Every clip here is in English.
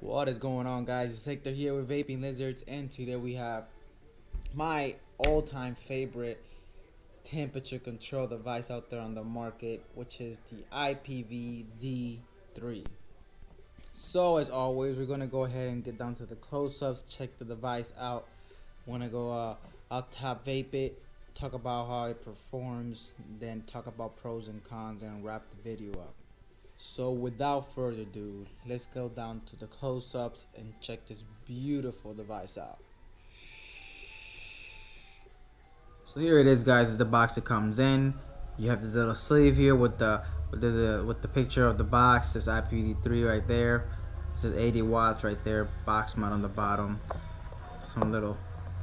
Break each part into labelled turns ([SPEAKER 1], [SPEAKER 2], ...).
[SPEAKER 1] What is going on, guys? It's Hector here with Vaping Lizards, and today we have my all-time favorite temperature control device out there on the market, which is the IPV D3. So as always, we're gonna go ahead and get down to the close-ups, check the device out. Wanna go I'll top vape it, talk about how it performs, then talk about pros and cons, and wrap the video up. So without further ado, let's go down to the close-ups and check this beautiful device out. So here it is, guys. Is the box it comes in. You have this little sleeve here with the picture of the box. This IPV3 right there. It says 80 watts right there. Box mat on the bottom. Some little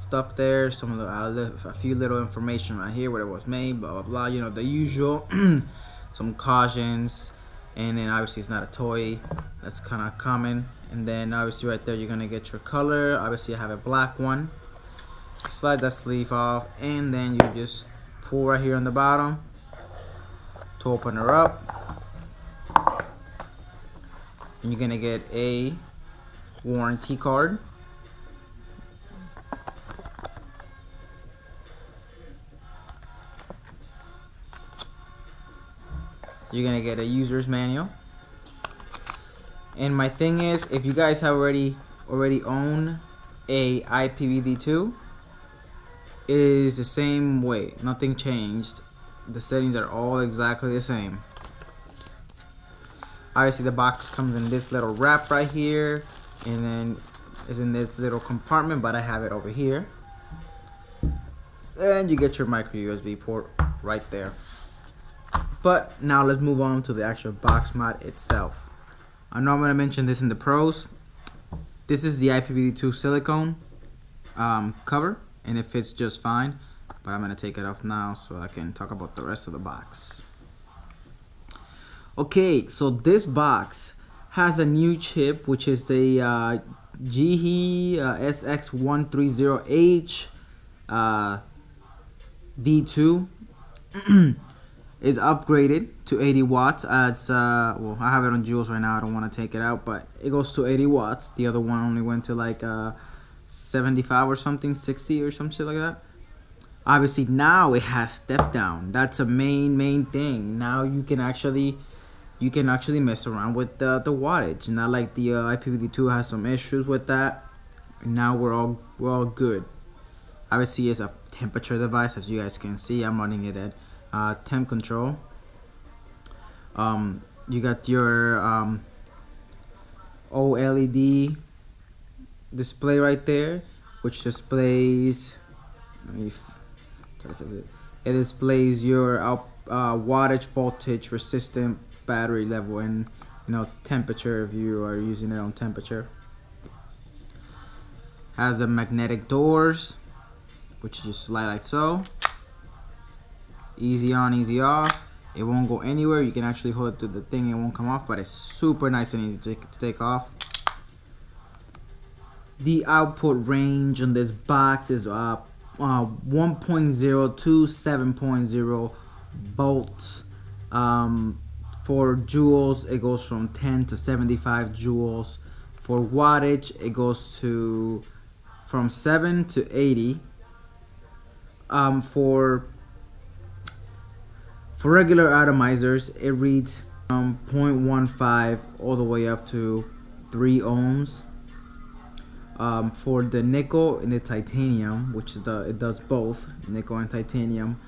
[SPEAKER 1] stuff there. A few little information right here where it was made. Blah blah blah. You know, the usual. Some cautions. And then obviously it's not a toy, that's kind of common. And then obviously right there you're gonna get your color. Obviously I have a black one. Slide that sleeve off, and then you just pull right here on the bottom to open her up, and you're gonna get a warranty card. You're gonna get a user's manual. And my thing is, if you guys have already own a IPV D2, it is the same way, nothing changed. The settings are all exactly the same. Obviously the box comes in this little wrap right here, and then is in this little compartment, but I have it over here. And you get your micro USB port right there. But now let's move on to the actual box mat itself. I know I'm going to mention this in the pros. This is the IPV2 silicone cover, and it fits just fine. But I'm going to take it off now so I can talk about the rest of the box. Okay, so this box has a new chip, which is the GE SX130H V2. Is upgraded to 80 watts. Well, I have it on joules right now. I don't want to take it out, but it goes to 80 watts. The other one only went to like 75 or something, 60 or some shit like that. Obviously now it has step down. That's a main thing. Now you can actually mess around with the wattage. Not like the IPV2 has some issues with that. Now we're all good. Obviously it's a temperature device, as you guys can see. I'm running it at temp control. You got your OLED display right there, which displays, it displays your wattage, voltage, resistant, battery level, and temperature if you are using it on temperature. Has the magnetic doors, which you just slide like so. Easy on, easy off. It won't go anywhere. You can actually hold it to the thing, it won't come off, but it's super nice and easy to take off. The output range on this box is 1.0 to 7.0 volts. For joules, it goes from 10 to 75 joules. For wattage, it goes from 7 to 80. For regular atomizers, it reads from 0.15 all the way up to 3 ohms. For the nickel and the titanium, which it does both, nickel and titanium,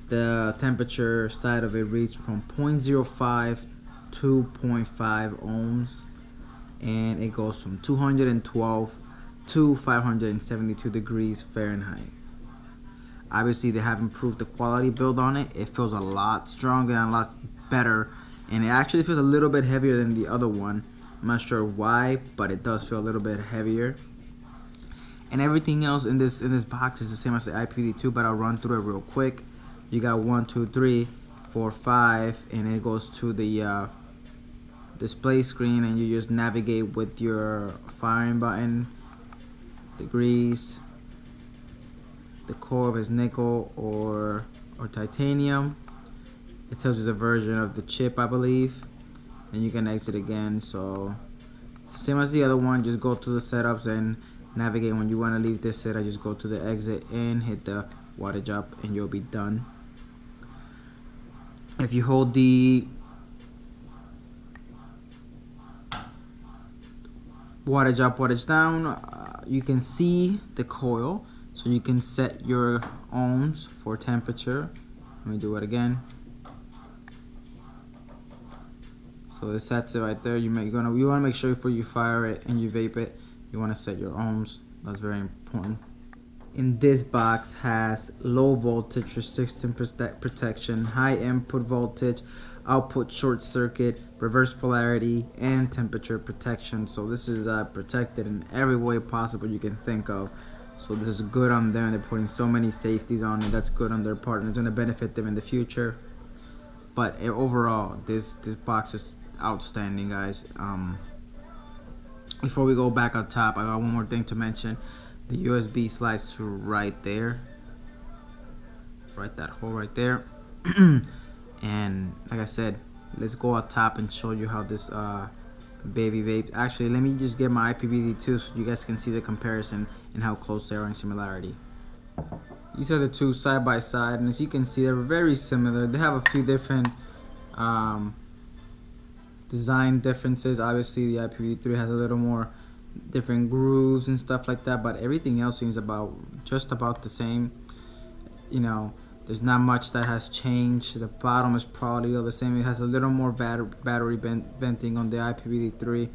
[SPEAKER 1] the temperature side of it reads from 0.05 to 0.5 ohms, and it goes from 212 to 572 degrees Fahrenheit. Obviously they have improved the quality build on it. It feels a lot stronger and a lot better, and it actually feels a little bit heavier than the other one. I'm not sure why, but it does feel a little bit heavier. And everything else in this box is the same as the IPV2, but I'll run through it real quick. You got 1, 2, 3, 4, 5, and it goes to the display screen, and you just navigate with your firing button, degrees. The core is nickel or titanium. It tells you the version of the chip, I believe, and you can exit again. So Same as the other one, just go to the setups and navigate. When you want to leave this setup, just go to the exit and hit the wattage up and you'll be done. If you hold the wattage up, wattage down, you can see the coil, so you can set your ohms for temperature. Let me do it again. So it sets it right there. You want to make sure before you fire it and you vape it, you want to set your ohms. That's very important. In this box has low voltage resistance protection, high input voltage, output short circuit, reverse polarity, and temperature protection. So this is protected in every way possible you can think of. So this is good on them. They're putting so many safeties on it. That's good on their part, and it's going to benefit them in the future. But overall, this box is outstanding, guys. Before we go back up top, I got one more thing to mention. The USB slides to right there, right that hole right there. And like I said, let's go up top and show you how this baby vape. Actually, let me just get my IPV D2 so you guys can see the comparison and how close they are in similarity. These are the two side by side, and as you can see, they're very similar. They have a few different design differences. Obviously, the IPV D3 has a little more different grooves and stuff like that, but everything else seems just about the same. You know, there's not much that has changed. The bottom is probably all the same. It has a little more battery venting on the IPV D3.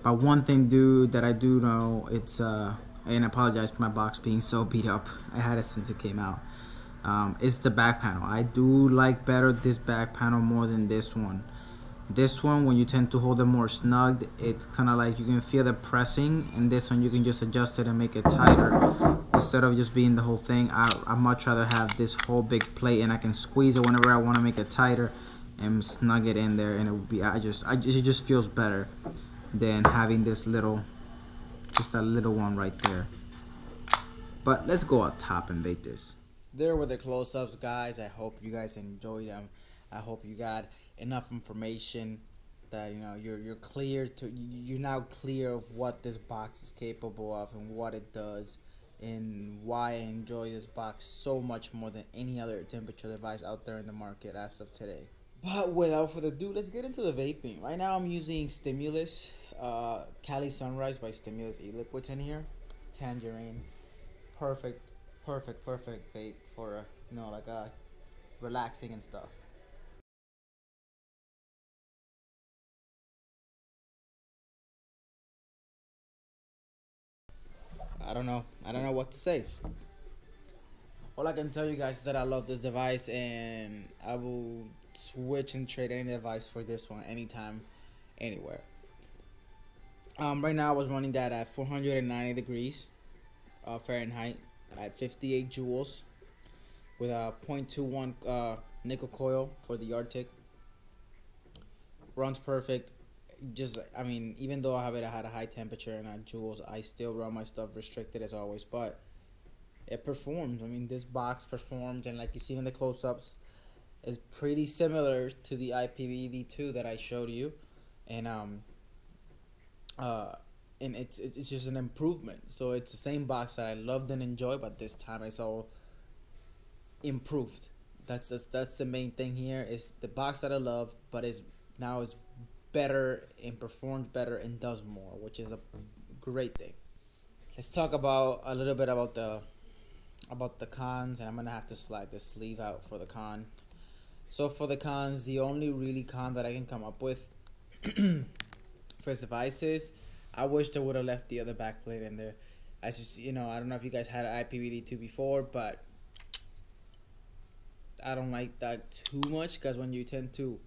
[SPEAKER 1] But one thing that I do know, it's and I apologize for my box being so beat up. I had it since it came out. It's the back panel. I do like better this back panel more than this one. This one, when you tend to hold it more snug, it's kind of like you can feel the pressing, and this one you can just adjust it and make it tighter instead of just being the whole thing. I much rather have this whole big plate, and I can squeeze it whenever I want to make it tighter and snug it in there, and it would be it just feels better than having this just a little one right there. But let's go up top and vape this. There were the close-ups, guys. I hope you guys enjoyed them. I hope you got enough information that you're now clear of what this box is capable of and what it does and why I enjoy this box so much more than any other temperature device out there in the market as of today. But without further ado, let's get into the vaping. Right now I'm using Stimulus Cali Sunrise by Stimulus e-liquids in here. Tangerine. Perfect vape for like relaxing and stuff. I don't know what to say. All I can tell you guys is that I love this device, and I will switch and trade any device for this one anytime, anywhere. Right now I was running that at 490 degrees Fahrenheit at 58 joules with a 0.21 nickel coil for the Arctic. Runs perfect. Even though I had a high temperature and at joules, I still run my stuff restricted as always, but it performs. This box performs, and like you see in the close-ups, is pretty similar to the IPV D2 that I showed you, and it's just an improvement. So it's the same box that I loved and enjoyed, but this time I saw improved. That's the main thing here. Is the box that I loved, but now is better and performs better and does more, which is a great thing. Let's talk a little bit about the cons, and I'm gonna have to slide the sleeve out for the con. So for the cons, the only really con that I can come up with for this device is I wish they would have left the other backplate in there. I don't know if you guys had an IPV D2 before, but I don't like that too much, because when you tend to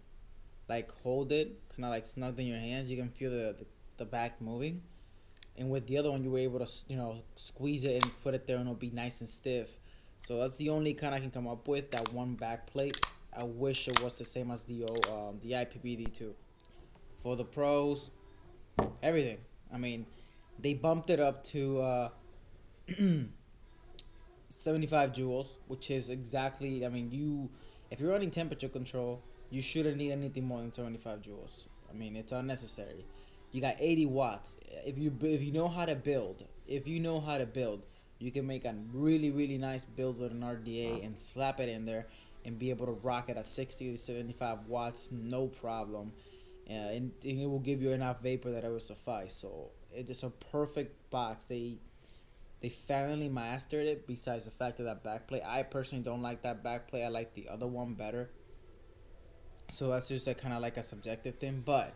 [SPEAKER 1] hold it kind of snugged in your hands, you can feel the back moving. And with the other one, you were able to squeeze it and put it there, and it'll be nice and stiff. So that's the only kind I can come up with, that one back plate. I wish it was the same as the IPV D2. For the pros, everything. They bumped it up to 75 joules, which is exactly, if you're running temperature control, You shouldn't need anything more than 75 joules. I mean, it's unnecessary. You got 80 watts. If you know how to build, you can make a really nice build with an RDA and slap it in there and be able to rock it at 60 to 75 watts, no problem. And it will give you enough vapor that it will suffice. So it is a perfect box. They finally mastered it. Besides the fact of that backplate, I personally don't like that backplate. I like the other one better. So that's just kind of like a subjective thing, but